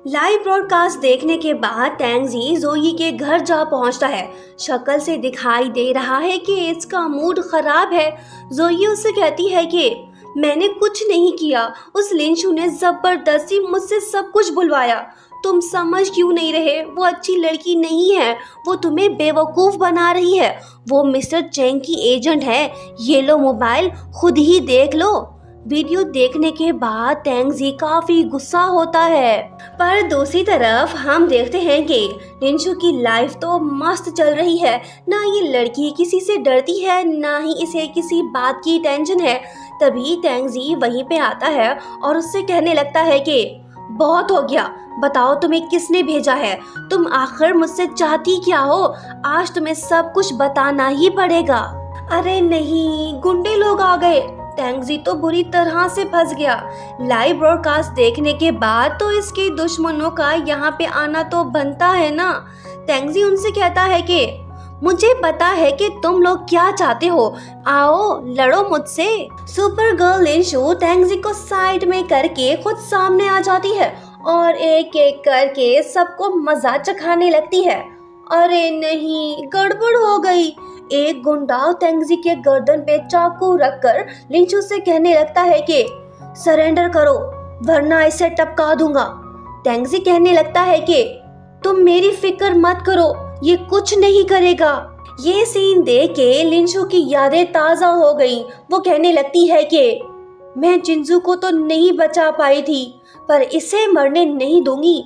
Live broadcast देखने के बाद टैंगजी जोई के घर जा पहुंचता है। शक्ल से दिखाई दे रहा है कि इसका मूड खराब है। जोई उससे कहती है कि मैंने कुछ नहीं किया, उस लिंशु ने जबरदस्ती मुझसे सब कुछ बुलवाया। तुम समझ क्यों नहीं रहे? वो अच्छी लड़की नहीं है, वो तुम्हें बेवकूफ़ बना रही है। वो मिस्टर चेंग की एजेंट है। ये लो मोबाइल, खुद ही देख लो। वीडियो देखने के बाद टैंगजी काफी गुस्सा होता है, पर दूसरी तरफ हम देखते हैं कि लिंशु की लाइफ तो मस्त चल रही है। ना ये लड़की किसी से डरती है, ना ही इसे किसी बात की टेंशन है। तभी टैंगजी वहीं पे आता है और उससे कहने लगता है कि बहुत हो गया, बताओ तुम्हें किसने भेजा है? तुम आखिर मुझसे चाहती क्या हो? आज तुम्हें सब कुछ बताना ही पड़ेगा। अरे नहीं, गुंडे लोग आ गए। टैंगजी तो बुरी तरह से फंस गया। लाइव ब्रॉडकास्ट देखने के बाद तो इसके दुश्मनों का यहाँ पे आना तो बनता है ना। टैंगजी उनसे कहता है कि मुझे पता है कि तुम लोग क्या चाहते हो, आओ लड़ो मुझसे। सुपर गर्ल लिंशु टैंगजी को साइड में करके खुद सामने आ जाती है और एक एक करके सबको मजा चखाने लगती है। अरे नहीं, गड़बड़ हो गई। एक गुंडा टैंगजी के गर्दन पे चाकू रखकर लिंशु से कहने लगता है कि सरेंडर करो वरना इसे टपका दूंगा। टैंगजी कहने लगता है कि तुम मेरी फिक्र मत करो, ये कुछ नहीं करेगा। ये सीन देख के लिंशु की यादें ताजा हो गईं। वो कहने लगती है कि मैं जिंजू को तो नहीं बचा पाई थी, पर इसे मरने नहीं दूंगी।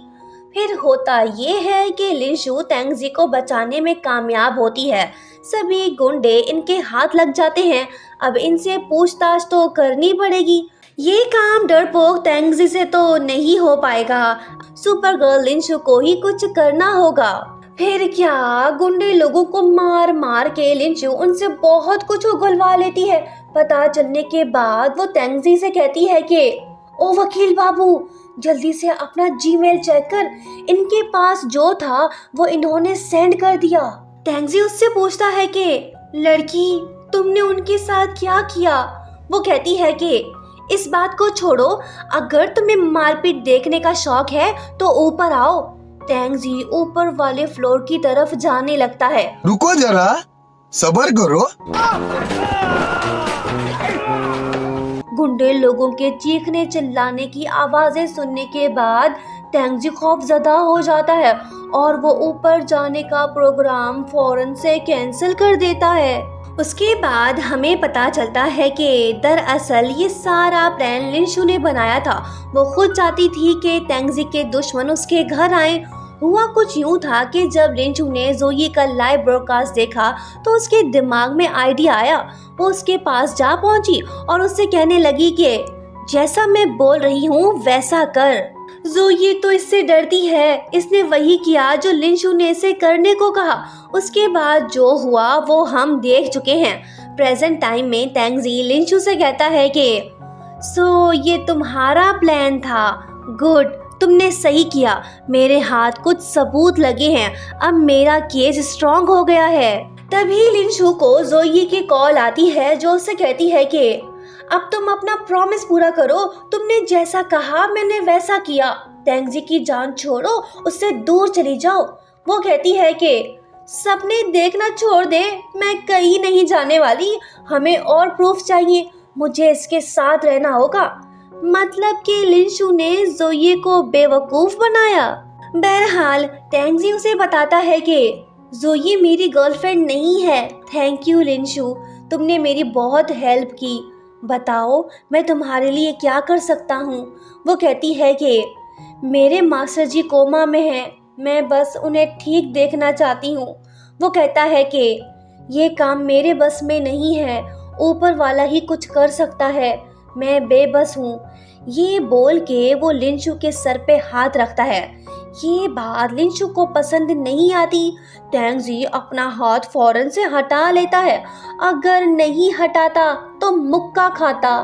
फिर होता ये है कि लिंशु टैंगजी को बचाने में कामयाब होती है। सभी गुंडे इनके हाथ लग जाते हैं। अब इनसे पूछताछ तो करनी पड़ेगी। ये काम डरपोक टैंगजी से तो नहीं हो पाएगा। सुपर गर्ल लिंशु को ही कुछ करना होगा। फिर क्या, गुंडे लोगों को मार मार के लिंशु उनसे बहुत कुछ उगलवा लेती है। पता चलने के बाद वो टैंगजी से कहती है कि ओ वकील बाबू, जल्दी से अपना जीमेल चेक कर, इनके पास जो था वो इन्होंने सेंड कर दिया। टैंगजी उससे पूछता है कि लड़की, तुमने उनके साथ क्या किया? वो कहती है कि इस बात को छोड़ो, अगर तुम्हें मारपीट देखने का शौक है तो ऊपर आओ। टैंगजी ऊपर वाले फ्लोर की तरफ जाने लगता है। रुको जरा, सब्र करो। गुंडे लोगों के चीखने चिल्लाने की आवाजें सुनने के बाद टैंगजी खौफजदा हो जाता है और वो ऊपर जाने का प्रोग्राम फौरन से कैंसिल कर देता है। उसके बाद हमें पता चलता है कि दरअसल ये सारा प्लान लिंशु ने बनाया था। वो खुद चाहती थी कि टैंगजी के दुश्मन उसके घर आए। हुआ कुछ यूं था कि जब लिंशु ने जोई का लाइव ब्रॉडकास्ट देखा तो उसके दिमाग में आइडिया आया। वो उसके पास जा पहुंची और उससे कहने लगी कि जैसा मैं बोल रही हूँ वैसा कर। जोई तो इससे डरती है। इसने वही किया जो लिंशु ने इसे करने को कहा। उसके बाद जो हुआ वो हम देख चुके हैं। प्रेजेंट टाइम में टैंगजी लिंशु से कहता है कि सो ये तुम्हारा प्लान था, गुड, तुमने सही किया। मेरे हाथ कुछ सबूत लगे हैं, अब मेरा केस स्ट्रॉन्ग हो गया है। तभी लिंशु को जोई की कॉल आती है जो उससे कहती है कि अब तुम अपना प्रॉमिस पूरा करो, तुमने जैसा कहा मैंने वैसा किया। टैंगजी की जान छोड़ो, उससे दूर चली जाओ। वो कहती है कि सपने देखना छोड़ दे, मैं कहीं नहीं जाने वाली। हमें और प्रूफ चाहिए, मुझे इसके साथ रहना होगा। मतलब कि लिंशु ने जोई को बेवकूफ बनाया। बहरहाल टैंगजी उसे बताता है कि जोई मेरी गर्लफ्रेंड नहीं है। थैंक यू लिंशु, तुमने मेरी बहुत हेल्प की। बताओ मैं तुम्हारे लिए क्या कर सकता हूँ? वो कहती है कि मेरे मास्टर जी कोमा में हैं, मैं बस उन्हें ठीक देखना चाहती हूँ। वो कहता है कि ये काम मेरे बस में नहीं है, ऊपर वाला ही कुछ कर सकता है, मैं बेबस हूँ। ये बोल के वो लिंशु के सर पे हाथ रखता है। ये बात लिंशु को पसंद नहीं आती। टैंगजी अपना हाथ फौरन से हटा लेता है। अगर नहीं हटाता तो मुक्का खाता।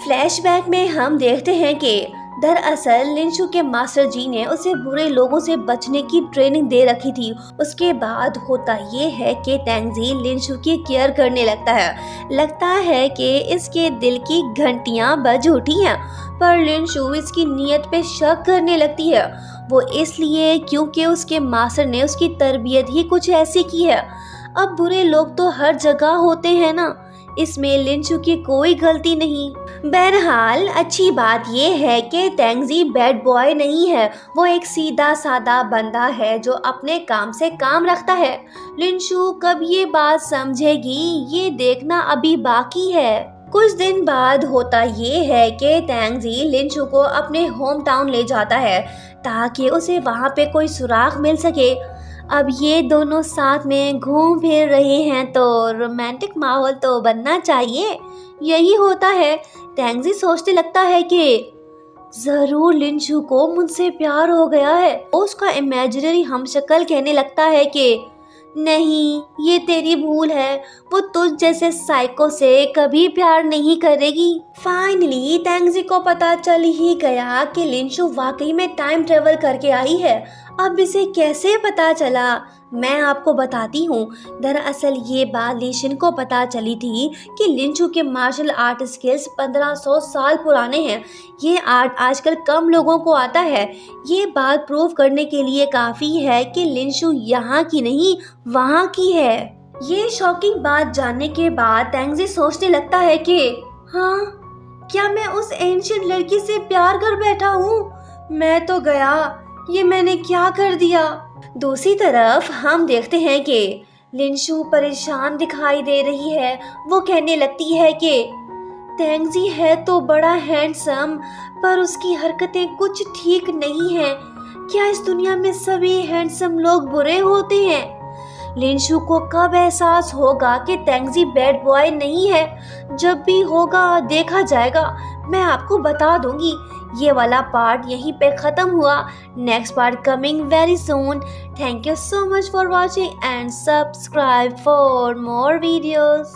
फ्लैशबैक में हम देखते हैं कि दरअसल लिंशु के मास्टर जी ने उसे बुरे लोगों से बचने की ट्रेनिंग दे रखी थी। उसके बाद होता ये है कि टैंगजी लिंशु की केयर करने लगता है। लगता है कि इसके दिल की घंटियां बज उठी हैं। पर लिनशु इसकी नीयत पे शक करने लगती है। वो इसलिए क्योंकि उसके मास्टर ने उसकी तरबियत ही कुछ ऐसी की है। अब बुरे लोग तो हर जगह होते हैं ना, इसमें लिनशु की कोई गलती नहीं। बहरहाल अच्छी बात यह है कि तेंगजी बैड बॉय नहीं है, वो एक सीधा साधा बंदा है जो अपने काम से काम रखता है। लिनशु कब ये बात समझेगी, ये देखना अभी बाकी है। कुछ दिन बाद होता ये है कि तेंगजी लिनशु को अपने होम टाउन ले जाता है ताकि उसे वहाँ पे कोई सुराग मिल सके। अब ये दोनों साथ में घूम फिर रहे हैं तो रोमांटिक माहौल तो बनना चाहिए। यही होता है। तेंगजी सोचने लगता है कि जरूर लिनशु को मुझसे प्यार हो गया है। उसका इमेजिनरी हमशक्ल कहने लगता है कि नहीं, ये तेरी भूल है, वो तुझ जैसे साइको से कभी प्यार नहीं करेगी। फाइनली तेंगजी को पता चल ही गया कि लिनशु वाकई में टाइम ट्रेवल करके आई है। अब इसे कैसे पता चला, मैं आपको बताती हूँ। दरअसल ये बात लिशिन को पता चली थी कि लिनशु के मार्शल आर्ट स्किल्स 1500 साल पुराने हैं। ये आर्ट आजकल कम लोगों को आता है। ये बात प्रूव करने के लिए काफ़ी है कि लिनशु यहाँ की नहीं, वहाँ की है। ये शॉकिंग बात जानने के बाद तेंगजी सोचने लगता है कि हाँ, क्या मैं उस एंशिएंट लड़की से प्यार कर बैठा हूँ? मैं तो गया, ये मैंने क्या कर दिया। दूसरी तरफ हम देखते हैं कि लिनशु परेशान दिखाई दे रही है। वो कहने लगती है कि तेंगजी है तो बड़ा हैंडसम, पर उसकी हरकतें कुछ ठीक नहीं हैं। क्या इस दुनिया में सभी हैंडसम लोग बुरे होते हैं? लिनशु को कब एहसास होगा कि तेंगजी बैड बॉय नहीं है? जब भी होगा देखा जाएगा, मैं आपको बता दूंगी। ये वाला पार्ट यहीं पे ख़त्म हुआ। Next part coming very soon. Thank you so much for watching and subscribe for more videos.